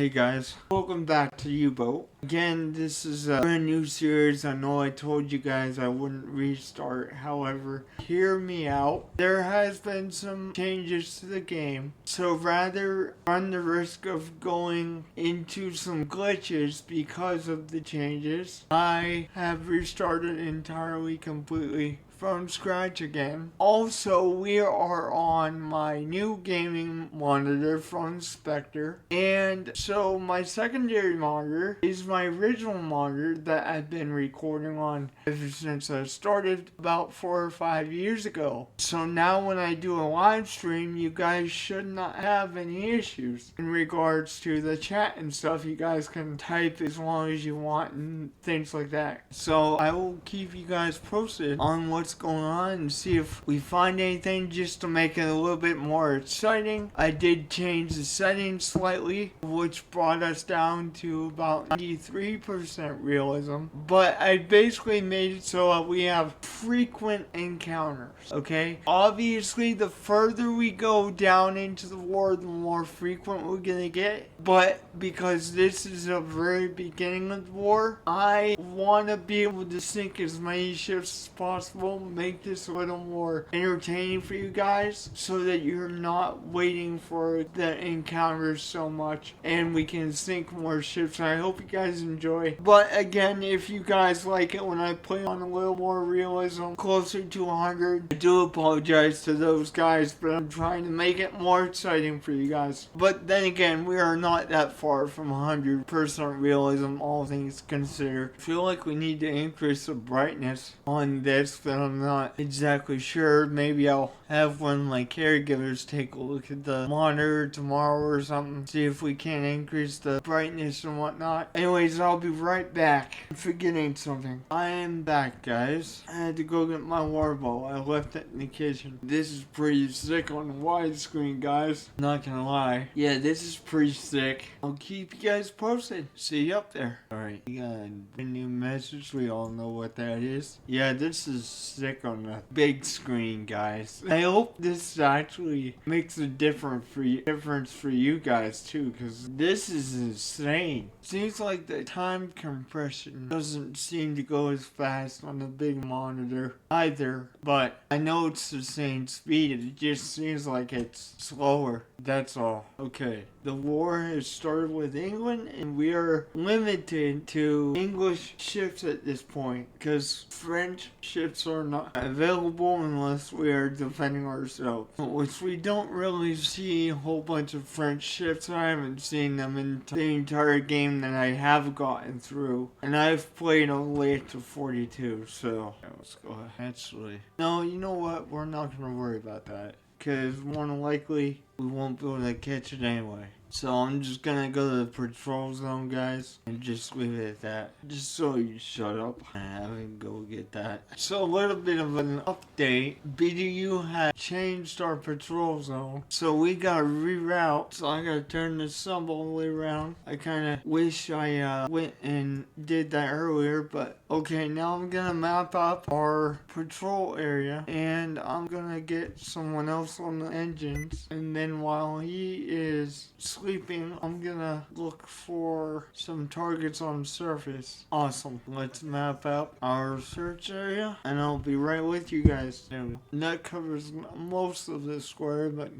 Hey guys, welcome back to U-Boat. Again, this is a brand new series. I know I told you guys I wouldn't restart, however, hear me out. There has been some changes to the game, so rather run the risk of going into some glitches because of the changes, I have restarted entirely completely from scratch again. Also, we are on my new gaming monitor from Spectre, and so my secondary monitor is my original monitor that I've been recording on ever since I started about 4 or 5 years ago. So now when I do a live stream, you guys should not have any issues in regards to the chat and stuff. You guys can type as long as you want and things like that. So I will keep you guys posted on what's going on and see if we find anything just to make it a little bit more exciting. I did change the settings slightly, which brought us down to about 93% realism, but I basically made it so that we have frequent encounters, okay? Obviously, the further we go down into the war, the more frequent we're gonna get, but because this is the very beginning of the war, I want to be able to sink as many ships as possible, make this a little more entertaining for you guys so that you're not waiting for the encounters so much and we can sink more ships. I hope you guys enjoy. But again, if you guys like it when I play on a little more realism, closer to 100, I do apologize to those guys, but I'm trying to make it more exciting for you guys. But then again, we are not that far from 100% realism, all things considered. I feel like we need to increase the brightness on this, but I'm not exactly sure. Maybe I'll have one of my caregivers take a look at the monitor tomorrow or something, see if we can increase the brightness and whatnot. Anyways, I'll be right back. I'm forgetting something. I am back, guys. I had to go get my water bottle. I left it in the kitchen. This is pretty sick on the widescreen, guys. Not gonna lie. Yeah, this is pretty sick. I'll keep you guys posted. See you up there. Alright, we got a brand new message. We all know what that is. Yeah, this is sick on the big screen, guys. I hope this actually makes a difference for you guys too, because this is insane. Seems like the time compression doesn't seem to go as fast on the big monitor either, but I know it's the same speed. It just seems like it's slower. That's all. Okay. The war has started with England, and we are limited to English ships at this point because French ships are not available unless we are defending ourselves, which we don't really see a whole bunch of French ships. I haven't seen them in the entire game that I have gotten through, and I've played only up to 42, so let's go ahead. Actually, no, you know what? We're not going to worry about that, because more than likely we won't be able to catch it anyway. So I'm just gonna go to the patrol zone, guys, and just leave it at that. Just so you shut up and have him go get that. So a little bit of an update. BDU had changed our patrol zone, so we gotta reroute. So I gotta turn this sub all the way around. I kinda wish I went and did that earlier, but okay, now I'm gonna map up our patrol area, and I'm gonna get someone else on the engines, and then while he is sleeping, I'm gonna look for some targets on the surface. Awesome. Let's map out our search area, and I'll be right with you guys. And that covers most of this square, but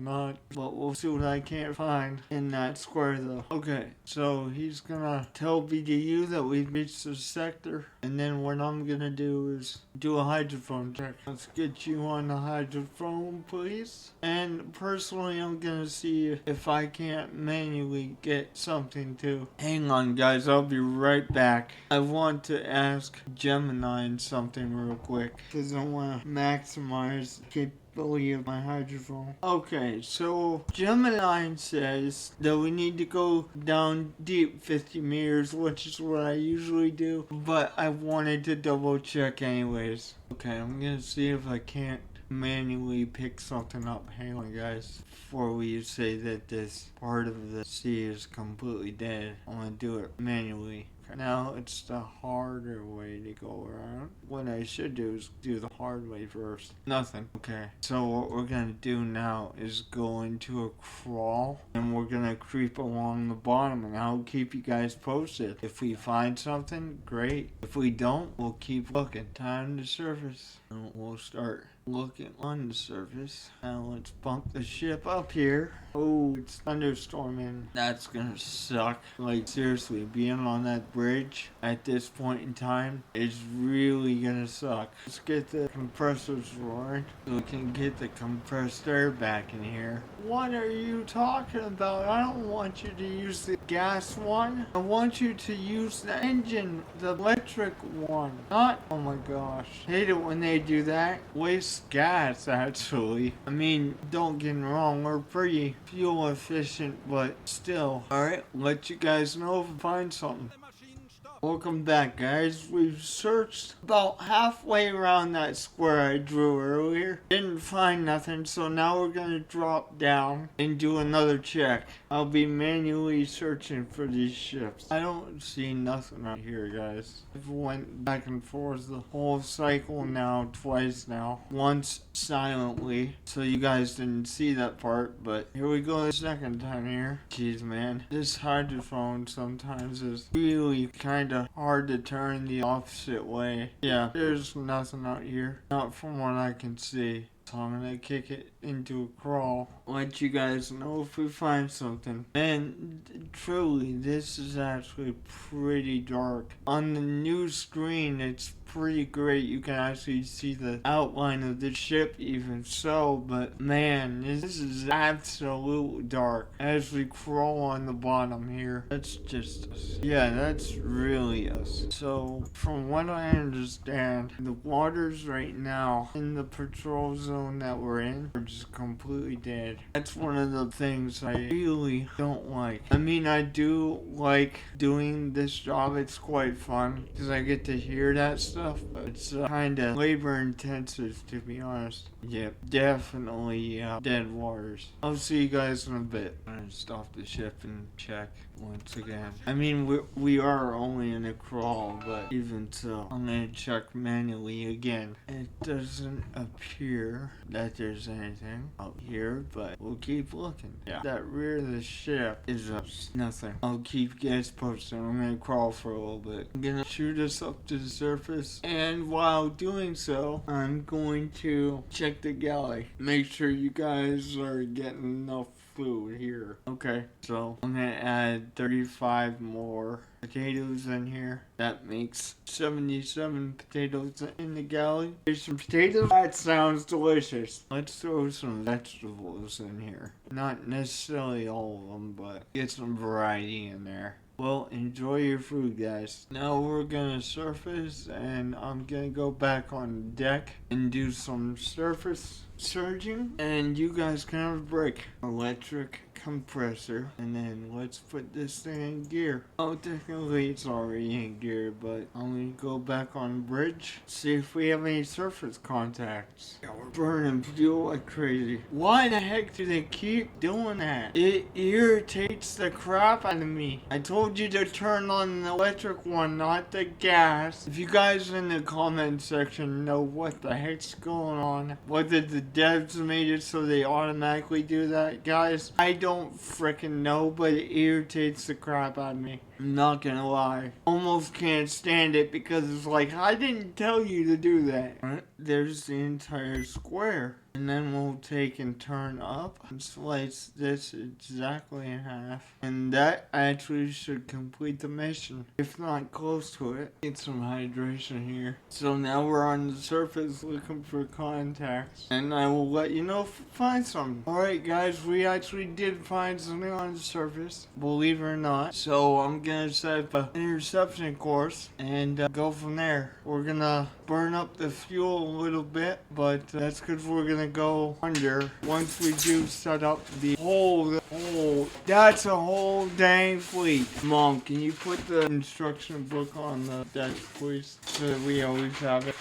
we'll see what I can't find in that square though. Okay, so he's gonna tell BDU that we've reached the sector, and then what I'm gonna do is do a hydrophone check. Let's get you on the hydrophone, please. And personally, I'm gonna see if I can't manually get something to. Hang on, guys, I'll be right back. I want to ask Gemini something real quick, because I want to maximize capability of my hydrophone. Okay, so Gemini says that we need to go down deep 50 meters, which is what I usually do, but I wanted to double check anyways. Okay, I'm gonna see if I can't manually pick something up. Hang on, guys. Before we say that this part of the sea is completely dead, I'm gonna do it manually. Now it's the harder way to go around. What I should do is do the hard way first. Nothing. Okay. So what we're gonna do now is go into a crawl and we're gonna creep along the bottom and I'll keep you guys posted. If we find something, great. If we don't, we'll keep looking. Time to surface. And we'll start looking on the surface. Now let's bump the ship up here. Oh, it's thunderstorming. That's gonna suck. Like seriously, being on that bridge at this point in time is really gonna suck. Let's get the compressors roaring so we can get the compressed air back in here. What are you talking about? I don't want you to use the gas one. I want you to use the engine, the electric one. Not, oh my gosh. Hate it when they do that. Waste gas, actually. I mean, don't get me wrong, we're pretty fuel efficient, but still. Alright, let you guys know if I find something. Welcome back, guys. We've searched about halfway around that square I drew earlier. Didn't find nothing, so now we're gonna drop down and do another check. I'll be manually searching for these ships. I don't see nothing out here, guys. I've went back and forth the whole cycle now, twice now. Once silently, so you guys didn't see that part, but here we go the second time here. Jeez, man. This hydrophone sometimes is really kind of hard to turn the opposite way. Yeah, there's nothing out here. Not from what I can see. So I'm gonna kick it into a crawl. Let you guys know if we find something. And truly, this is actually pretty dark. On the new screen, it's pretty great. You can actually see the outline of the ship even so, but man, this is absolute dark. As we crawl on the bottom here, that's just us. Yeah, that's really us. So, from what I understand, the waters right now in the patrol zone that we're in are just completely dead. That's one of the things I really don't like. I mean, I do like doing this job. It's quite fun because I get to hear that stuff, but it's kind of labor intensive, to be honest. Yep, definitely dead waters. I'll see you guys in a bit. I'm gonna stop the ship and check once again. I mean, we are only in a crawl, but even so, I'm gonna check manually again. It doesn't appear that there's anything out here, but we'll keep looking. Yeah, that rear of the ship is nothing. I'll keep you guys posted. I'm gonna crawl for a little bit. I'm gonna shoot us up to the surface, and while doing so, I'm going to check the galley. Make sure you guys are getting enough food here. Okay, so I'm gonna add 35 more potatoes in here. That makes 77 potatoes in the galley. There's some potatoes. That sounds delicious. Let's throw some vegetables in here. Not necessarily all of them, but get some variety in there. Well, enjoy your food, guys. Now we're gonna surface, and I'm gonna go back on deck and do some surface surging, and you guys can have a break. Electric compressor, and then let's put this thing in gear. Oh, technically it's already in gear, but I'm gonna go back on the bridge, see if we have any surface contacts. Yeah, we're burning fuel like crazy. Why the heck do they keep doing that? It irritates the crap out of me. I told you to turn on the electric one, not the gas. If you guys in the comment section know what the heck's going on, whether the devs made it so they automatically do that, guys, I don't frickin' know, but it irritates the crap out of me. I'm not gonna lie. Almost can't stand it because it's like, I didn't tell you to do that. Right, there's the entire square. And then we'll take and turn up and slice this exactly in half. And that actually should complete the mission, if not close to it. Get some hydration here. So now we're on the surface looking for contacts. And I will let you know if we find some. Alright guys, we actually did find something on the surface, believe it or not. So I'm gonna set up an interception course and go from there. We're gonna burn up the fuel a little bit, but that's because we're gonna go under once we do set up the whole that's a whole dang fleet. Mom, can you put the instruction book on the deck, please, so that we always have it?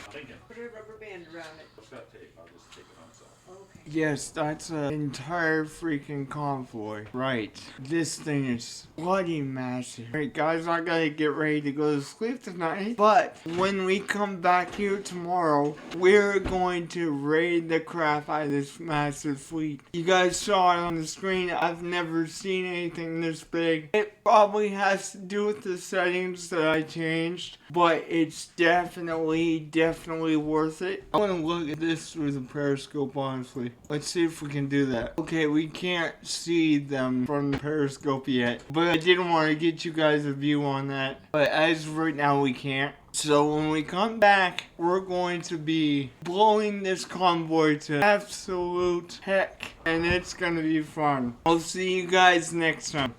Put a rubber band around it. It's got tape. I'll just take it on itself. Okay. Yes, that's an entire freaking convoy. Right. This thing is bloody massive. Alright guys, I gotta get ready to go to sleep tonight. But when we come back here tomorrow, we're going to raid the crap out of this massive fleet. You guys saw it on the screen. I've never seen anything this big. It probably has to do with the settings that I changed, but it's definitely worth it. I want to look at this with a periscope, honestly. Let's see if we can do that. Okay, we can't see them from the periscope yet, but I didn't want to get you guys a view on that. But as of right now, we can't. So when we come back, we're going to be blowing this convoy to absolute heck, and it's gonna be fun. I'll see you guys next time.